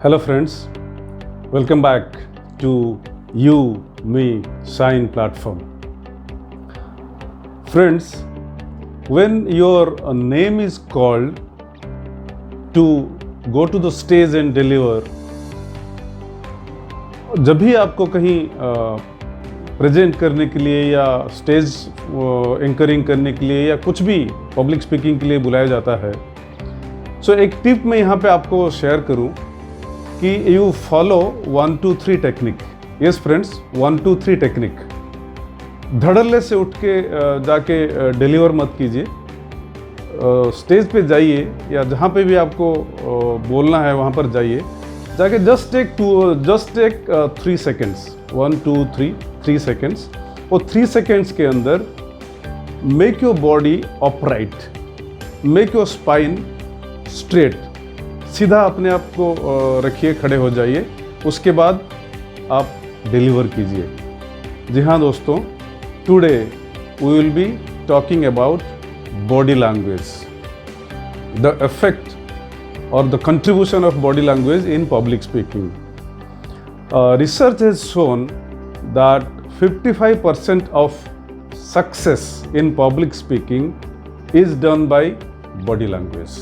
Hello friends, welcome back to You, Me, Shine platform. Friends, when your name is called to go to the stage and deliver, जब भी आपको कहीं present करने के लिए या स्टेज एंकरिंग करने के लिए या कुछ भी पब्लिक स्पीकिंग के लिए बुलाया जाता है, सो एक टिप मैं यहाँ पे आपको शेयर करूँ कि you follow 1 2 3 technique. Yes friends, 1 2 3 technique. धड़ल्ले से उठ के जाके डिलीवर मत कीजिए. स्टेज पे जाइए या जहाँ पे भी आपको बोलना है वहाँ पर जाइए, जाके जस्ट टेक 3 सेकेंड्स, 1 2 3 सेकेंड्स. और 3 सेकेंड्स के अंदर make your body upright, make your spine straight. सीधा अपने आप को रखिए, खड़े हो जाइए. उसके बाद आप डिलीवर कीजिए. जी हाँ दोस्तों, today we will be talking about body language, the effect और the contribution of body language in public speaking. Research has shown that 55% of success in public speaking is done by body language.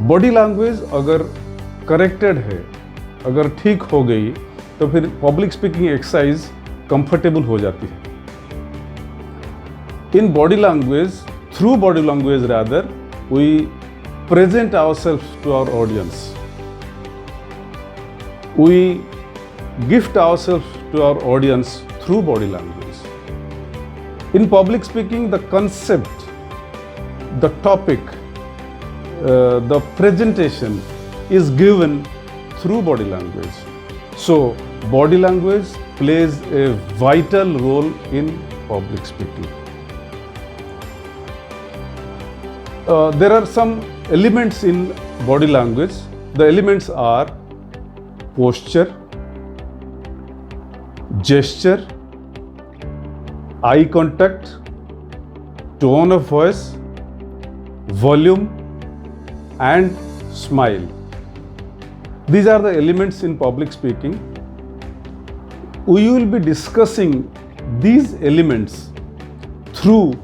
Body language अगर corrected है, अगर ठीक हो गई, तो फिर public speaking exercise comfortable हो जाती है. In body language, through body language rather, we present ourselves to our audience. We gift ourselves to our audience through body language. In public speaking, the concept, the topic, the presentation is given through body language. So, body language plays a vital role in public speaking. There are some elements in body language. The elements are posture, gesture, eye contact, tone of voice, volume, and smile. These are the elements in public speaking. We will be discussing these elements through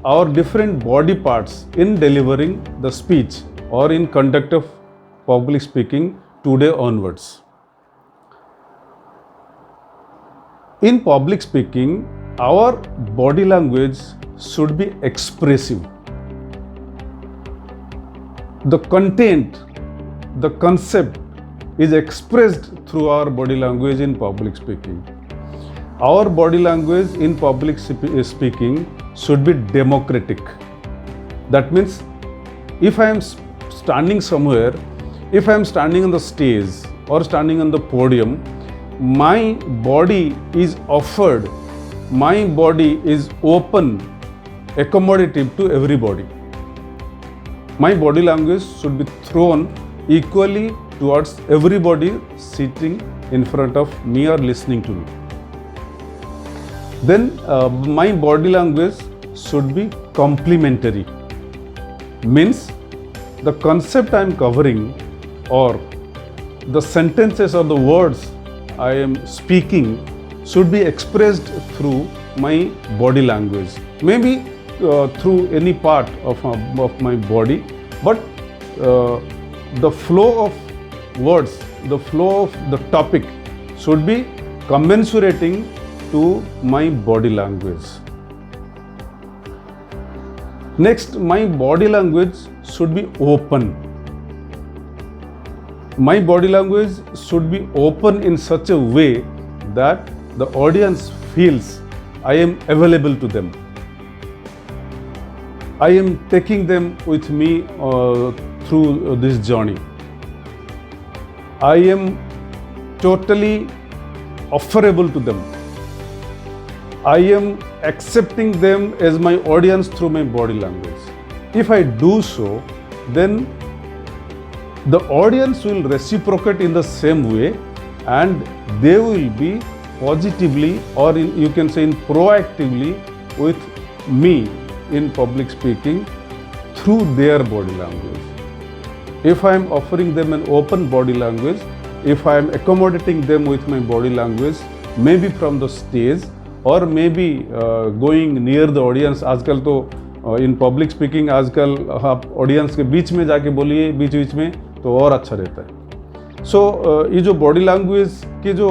our different body parts in delivering the speech or in conduct of public speaking today onwards. In public speaking, our body language should be expressive. The content, the concept is expressed through our body language in public speaking. Our body language in public speaking should be democratic. That means if I am standing somewhere, if I am standing on the stage or standing on the podium, my body is offered, my body is open, accommodative to everybody. My body language should be thrown equally towards everybody sitting in front of me or listening to me. Then my body language should be complementary. Means the concept I am covering or the sentences or the words I am speaking should be expressed through my body language. Maybe through any part of my body, but the flow of words, the flow of the topic should be commensurating to my body language. Next, my body language should be open. My body language should be open in such a way that the audience feels I am available to them. I am taking them with me through this journey. I am totally offerable to them. I am accepting them as my audience through my body language. If I do so, then the audience will reciprocate in the same way and they will be positively, or you can say proactively, with me in public speaking through their body language. if I am offering them an open body language, if I am accommodating them with my body language, maybe from the stage or maybe going near the audience. आजकल तो इन public speaking आजकल आप audience के बीच में जाके बोलिए बीच बीच में तो और अच्छा रहता है। सो ये जो बॉडी लैंग्वेज के जो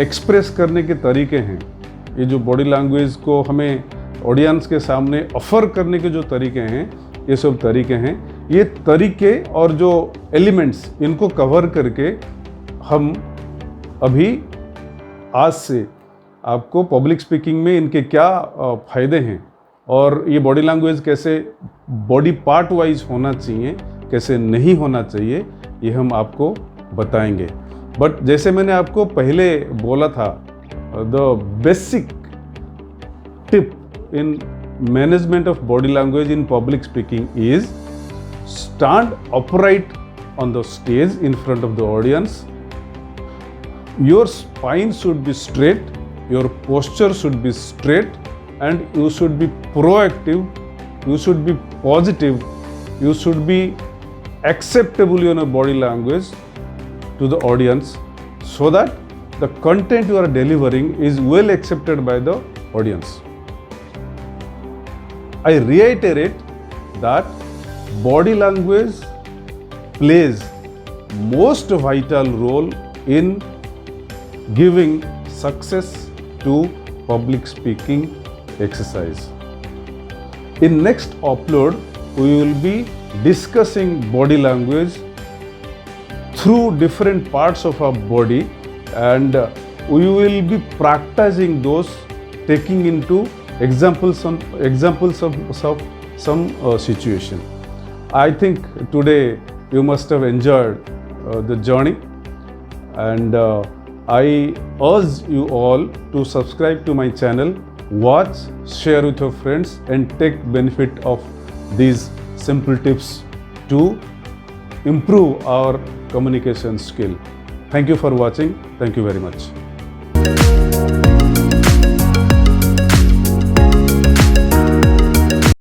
एक्सप्रेस करने के तरीके हैं, ये जो बॉडी लैंग्वेज को हमें ऑडियंस के सामने ऑफर करने के जो तरीके हैं, ये सब तरीके हैं। ये तरीके और जो एलिमेंट्स इनको कवर करके हम अभी आज से आपको पब्लिक स्पीकिंग में इनके क्या फ़ायदे हैं और ये बॉडी लैंग्वेज कैसे बॉडी पार्ट वाइज होना चाहिए, कैसे नहीं होना चाहिए, ये हम आपको बताएंगे। बट जैसे मैंने आपको पहले बोला था, the basic tip in management of body language in public speaking is stand upright on the stage in front of the audience. Your spine should be straight, your posture should be straight, and you should be proactive, you should be positive, you should be acceptable in your body language to the audience, so that the content you are delivering is well accepted by the audience. I reiterate that body language plays most vital role in giving success to public speaking exercise. In next upload, we will be discussing body language through different parts of our body, and we will be practicing those, taking into examples of some situation. I think today you must have enjoyed the journey, and I urge you all to subscribe to my channel, watch, share with your friends, and take benefit of these simple tips to improve our communication skill. Thank you for watching. Thank you very much.